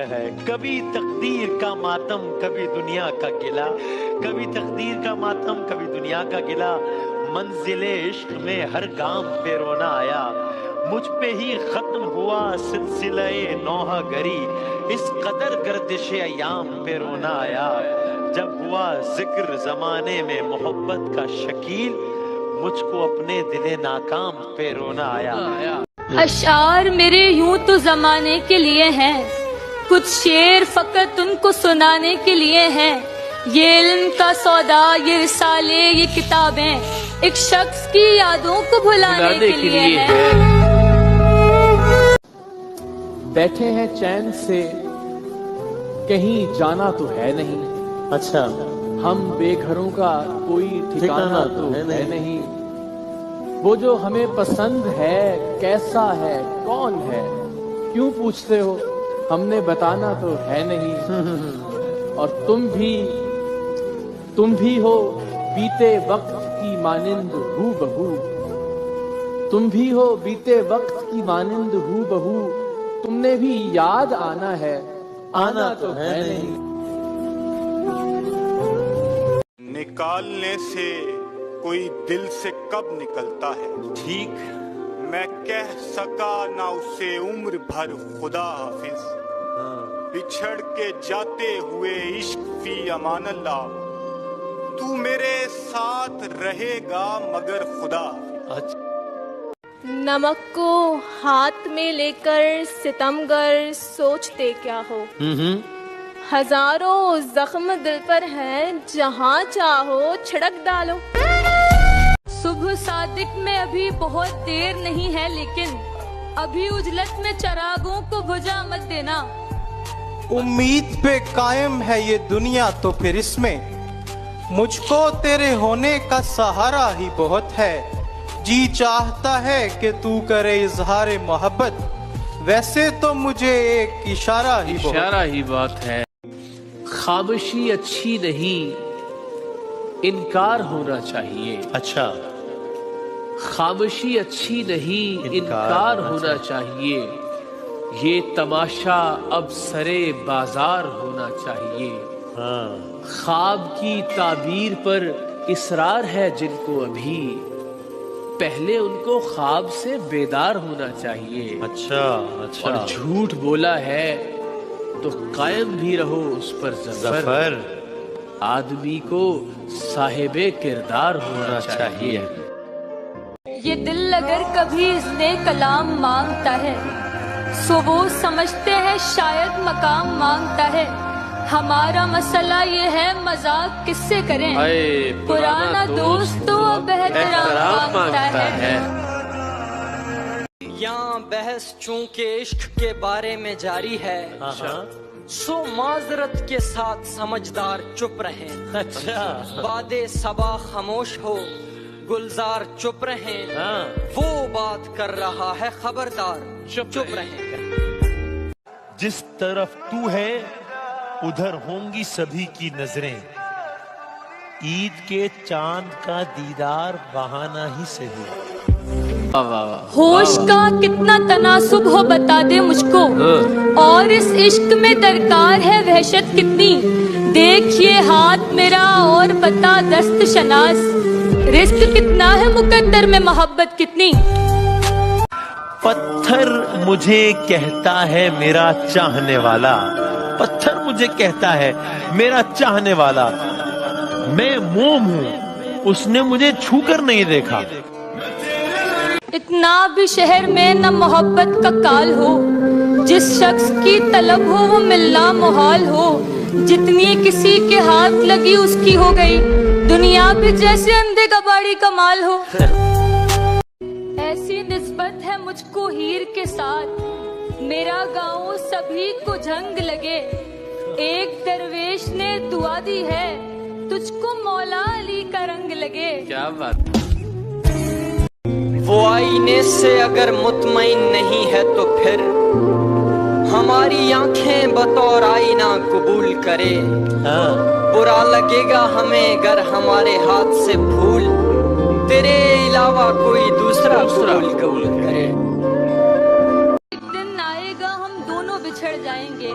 ہے کبھی تقدیر کا ماتم کبھی دنیا کا گلا، کبھی تقدیر کا ماتم کبھی دنیا کا گلا، منزل عشق میں ہر گام پہ رونا آیا، مجھ پہ ہی ختم ہوا سلسلہ نوحہ گری، اس قدر گردش ایام پہ رونا آیا، جب ہوا ذکر زمانے میں محبت کا شکیل، مجھ کو اپنے دل ناکام پہ رونا آیا۔ اشعار میرے یوں تو زمانے کے لیے ہیں، کچھ شعر فقط ان کو سنانے کے لیے ہیں، یہ علم کا سودا، یہ رسالے، یہ کتابیں ایک شخص کی یادوں کو بھلانے کے لیے ہیں۔ بیٹھے ہیں چین سے کہیں جانا تو ہے نہیں، اچھا ہم بے گھروں کا کوئی ٹھکانہ تو ہے نہیں، وہ جو ہمیں پسند ہے کیسا ہے کون ہے کیوں پوچھتے ہو، ہم نے بتانا تو ہے نہیں، اور تم بھی ہو بیتے وقت کی مانند ہو بہو، تم بھی ہو بیتے وقت کی مانند ہو بہو، تم نے بھی یاد آنا ہے آنا تو ہے نہیں۔ نکالنے سے کوئی دل سے کب نکلتا ہے، ٹھیک میں کہہ سکا نہ اسے عمر بھر خدا حافظ، بچھڑ کے جاتے ہوئے عشق فی امان اللہ، تو میرے ساتھ رہے گا مگر خدا۔ نمک کو ہاتھ میں لے کر ستمگر سوچتے کیا ہو، ہزاروں زخم دل پر ہیں، جہاں چاہو چھڑک ڈالو۔ صبح صادق میں ابھی بہت دیر نہیں ہے، لیکن ابھی اجلت میں چراغوں کو بجھا مت دینا۔ امید پہ قائم ہے یہ دنیا تو پھر اس میں مجھ کو تیرے ہونے کا سہارا ہی بہت ہے، جی چاہتا ہے کہ تو کرے اظہار محبت، ویسے تو مجھے ایک اشارہ ہی بات ہے۔ خاموشی اچھی نہیں، انکار ہونا چاہیے۔ اچھا خاموشی اچھی نہیں، انکار ہونا چاہیے، یہ تماشا اب سرے بازار ہونا چاہیے۔ خواب کی تعبیر پر اصرار ہے جن کو ابھی، پہلے ان کو خواب سے بیدار ہونا چاہیے۔ اچھا اور جھوٹ بولا ہے تو قائم بھی رہو اس پر ظفر، آدمی کو صاحب کردار ہونا چاہیے۔ یہ دل اگر کبھی اس نے کلام مانگتا ہے، سو وہ سمجھتے ہیں شاید مقام مانگتا ہے، ہمارا مسئلہ یہ ہے مذاق کس سے کریں، پرانا دوست تو اب احترام مانگتا ہے۔ یہاں بحث چونکہ عشق کے بارے میں جاری ہے، سو معذرت کے ساتھ سمجھدار چپ رہیں، باد صبا خاموش ہو گلزار چپ رہیں، وہ بات کر رہا ہے خبردار چپ رہیں۔ جس طرف تو ہے ادھر ہوں گی سبھی کی نظریں، عید کے چاند کا دیدار بہانہ ہی صحیح۔ ہوش کا کتنا تناسب ہو بتا دے مجھ کو، اور اس عشق میں درکار ہے وحشت کتنی، دیکھیے ہاتھ میرا اور بتا دست شناس، رزق کتنا ہے مقدر میں محبت کتنی۔ پتھر مجھے کہتا ہے میرا چاہنے والا، پتھر مجھے کہتا ہے میرا چاہنے والا، میں موم ہوں اس نے مجھے چھو کر نہیں دیکھا۔ اتنا بھی شہر میں نہ محبت کا کال ہو، جس شخص کی طلب ہو وہ ملنا محال ہو، جتنی کسی کے ہاتھ لگی اس کی ہو گئی، دنیا بھی جیسے اندھے کباڑی کا مال ہو۔ ایسی نسبت ہے مجھ کو ہیر کے ساتھ، میرا گاؤں سبھی کو جھنگ لگے، ایک درویش نے دعا دی ہے تجھ کو مولا علی کا رنگ لگے۔ کیا بات، وہ آئینے سے اگر مطمئن نہیں ہے تو پھر ہماری آنکھیں بطور آئینہ قبول کرے، برا لگے گا ہمیں گر ہمارے ہاتھ سے پھول تیرے علاوہ کوئی دوسرا قبول کرے۔ ایک دن آئے گا ہم دونوں بچھڑ جائیں گے،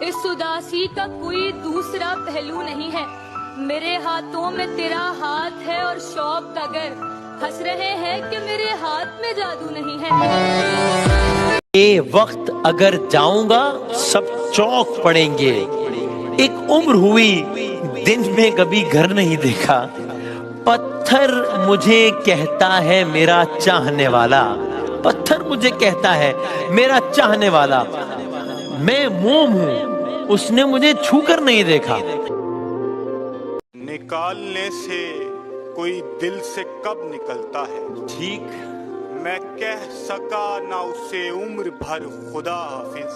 इस उदासी का कोई दूसरा पहलू नहीं है। मेरे हाथों में तेरा हाथ है और शौक अगर हंस रहे हैं कि मेरे हाथ में जादू नहीं है। ये वक्त अगर जाऊंगा सब चौंक पड़ेंगे। एक उम्र हुई दिन में कभी घर नहीं देखा। पत्थर मुझे कहता है मेरा चाहने वाला, पत्थर मुझे कहता है मेरा चाहने वाला। मैं मोम हूँ, उसने मुझे छूकर नहीं देखा। निकालने से कोई दिल से कब निकलता है, ठीक मैं कह सका ना उसे उम्र भर खुदा हाफिज।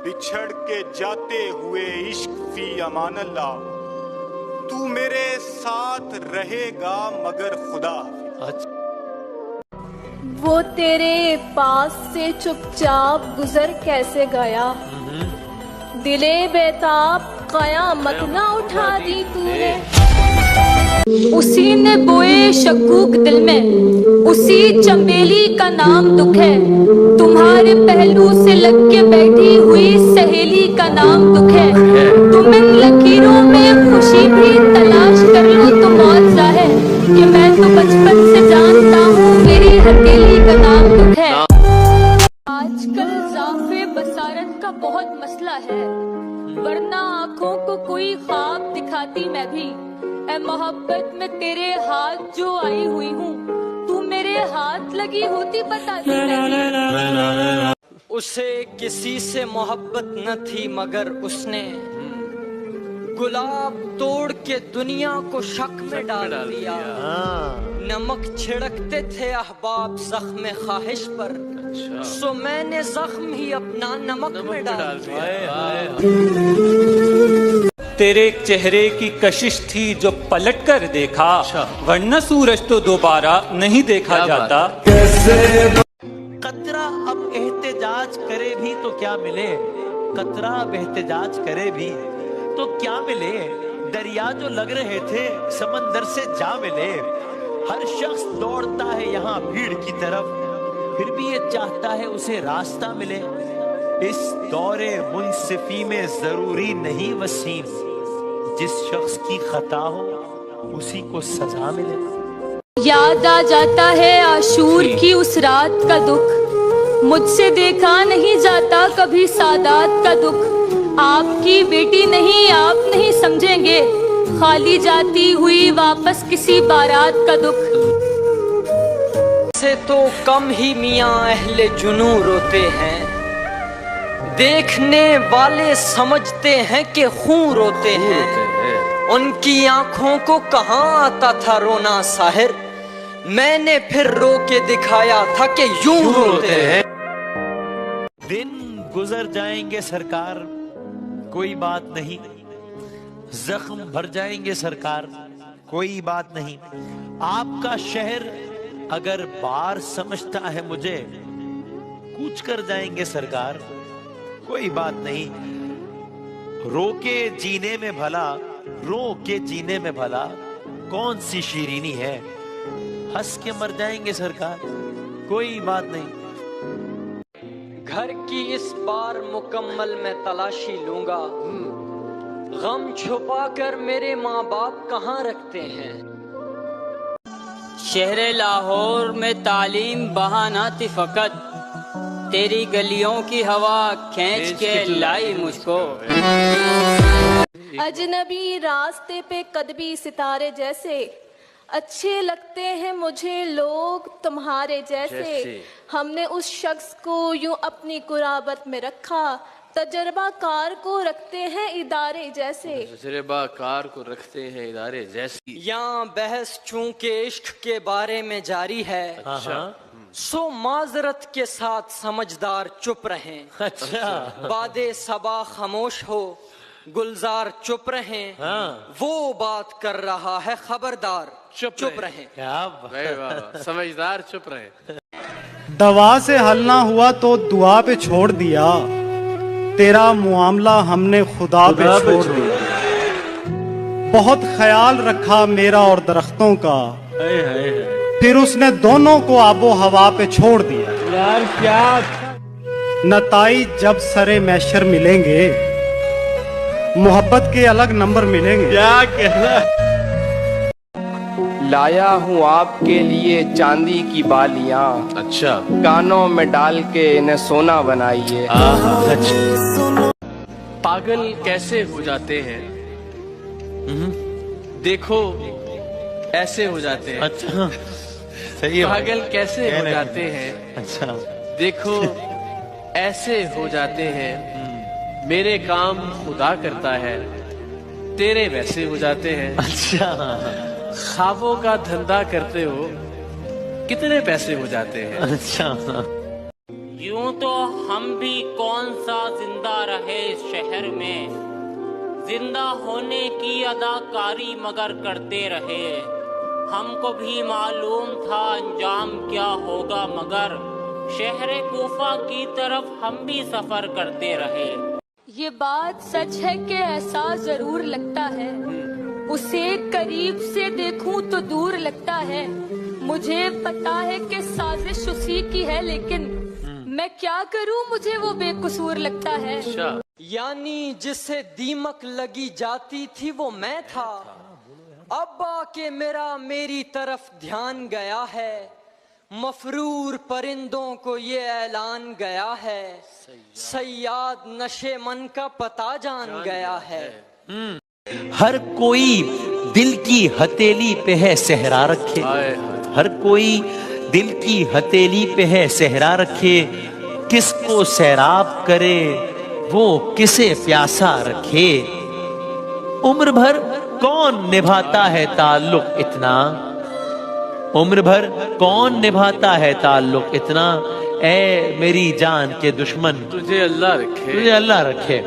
बिछड़ के जाते हुए इश्क फी अमान अल्लाह, तू मेरे साथ रहेगा मगर खुदा। वो तेरे पास से चुपचाप गुजर कैसे गया, दिले बेताब कयामत ना उठा दी तूने। उसी ने बोए शकूक दिल में, उसी चमेली का नाम दुख है। तुम्हारे पहलू से लग के बैठी हुई सहेली का नाम दुख है। तुम इन लकीरों में खुशी भी तलाश कर लो तो मौजा है कि मैं तो बचपन से जानता हूँ मेरी हथेली का नाम दुख है। आजकल ज़ाफ़े बसारत का बहुत मसला है, वरना आँखों को कोई ख्वाब दिखाती मैं भी। ऐ मोहब्बत में तेरे हाथ जो आई हुई हूँ, तू मेरे हाथ लगी होती बताती मैं। उसे किसी से मोहब्बत न थी मगर उसने गुलाब तोड़ के दुनिया को शक में डाल दिया। नमक छिड़कते थे अहबाब जख्म ख्वाहिश पर, सो मैंने जख्म ही अपना नमक में डाल दिया। तेरे चेहरे की कशिश थी जो पलट कर देखा, वरना सूरज तो दोबारा नहीं देखा जाता। कतरा अब एहतजाज करे भी तो क्या मिले, कतरा अब एहतजाज करे भी तो क्या मिले। दरिया जो लग रहे थे समंदर से जा मिले। हर शख्स दौड़ता है यहाँ भीड़ की तरफ, फिर भी ये चाहता है उसे रास्ता मिले। इस दौरे मुनसिफी में जरूरी नहीं वसीम, जिस शख्स की खता हो उसी को सजा मिले। याद आ जाता है आशूर की उस रात का दुख, मुझसे देखा नहीं जाता कभी सादात का दुख। आपकी बेटी नहीं, आप नहीं समझेंगे खाली जाती हुई वापस किसी बारात का दुख। से तो कम ही मियाँ अहले जुनू रोते हैं, देखने वाले समझते हैं कि खून रोते हैं। उनकी आंखों को कहाँ आता था रोना साहिर, मैंने फिर रो के दिखाया था कि यूं रोते हैं। दिन गुजर जाएंगे सरकार कोई बात नहीं, जख्म भर जाएंगे सरकार कोई बात नहीं। आपका शहर अगर बार समझता है मुझे, कूच कर जाएंगे सरकार कोई बात नहीं। रो के जीने में भला, रो के जीने में भला कौन सी शीरीनी है, हंस के मर जाएंगे सरकार कोई बात नहीं। घर की इस बार मुकम्मल मैं तलाशी लूंगा, गम छुपा कर मेरे माँ बाप कहाँ रखते हैं। शहर लाहौर में तालीम बहाना थी फकत, तेरी गलियों की हवा खींच के लाई मुझको। अजनबी रास्ते पे कदबी सितारे जैसे, अच्छे लगते हैं मुझे लोग तुम्हारे जैसे। हमने उस शख्स को यूं अपनी कुराबत में रखा, तजर्बाकार को रखते हैं इदारे जैसे। तजर्बाकार को रखते हैं इदारे जैसे। यहाँ बहस चूंकि इश्क के बारे में जारी है, सो माजरत के साथ समझदार चुप रहें। अच्छा बादे सबा खामोश हो, गुलजार चुप रहें। वो बात कर रहा है खबरदार चुप रहें। क्या समझदार चुप रहे। दवा से हल ना हुआ तो दुआ पे छोड़ दिया, तेरा मुआमला हमने खुदा पे छोड़ दिया। बहुत ख्याल रखा मेरा और दरख्तों का, फिर उसने दोनों को आबो हवा पे छोड़ दिया। यार क्या नताइज जब सरे मैशर मिलेंगे, मोहब्बत के अलग नंबर मिलेंगे। क्या कहना। लाया हूँ आपके लिए चांदी की बालियां, अच्छा, कानों में डाल के इन्हें सोना बनाइए। पागल कैसे हो जाते हैं, देखो ऐसे हो जाते हैं। अच्छा सही है। पागल कैसे हो जाते हैं, अच्छा देखो ऐसे हो जाते हैं। मेरे काम खुदा करता है, तेरे वैसे हो जाते हैं। अच्छा ख्वाबों का धंधा करते हो, कितने पैसे हो जाते हैं। अच्छा यूं तो हम भी कौन सा जिंदा रहे इस शहर में, जिंदा होने की अदाकारी मगर करते रहे। हमको भी मालूम था अंजाम क्या होगा, मगर शहर कोफा की तरफ हम भी सफर करते रहे। ये बात सच है कि एहसास जरूर लगता है, उसे करीब से देखूं तो दूर लगता है। मुझे पता है कि साजिश उसी की है, लेकिन मैं क्या करूं, मुझे वो बेकसूर लगता है। यानी जिसे दीमक लगी जाती थी वो मैं था, अब आके मेरी तरफ ध्यान गया है। मफरूर परिंदों को ये ऐलान गया है, सयाद नशे मन का पता जान गया है। हर कोई दिल की हथेली पे है सहरा रखे, हर कोई दिल की हथेली पे है सहरा रखे। किसको सैराब करे वो किसे प्यासा रखे। उम्र भर कौन निभाता है ताल्लुक इतना, उम्र भर कौन निभाता है ताल्लुक इतना। ऐ मेरी जान के दुश्मन तुझे अल्लाह रखे, तुझे अल्लाह रखे।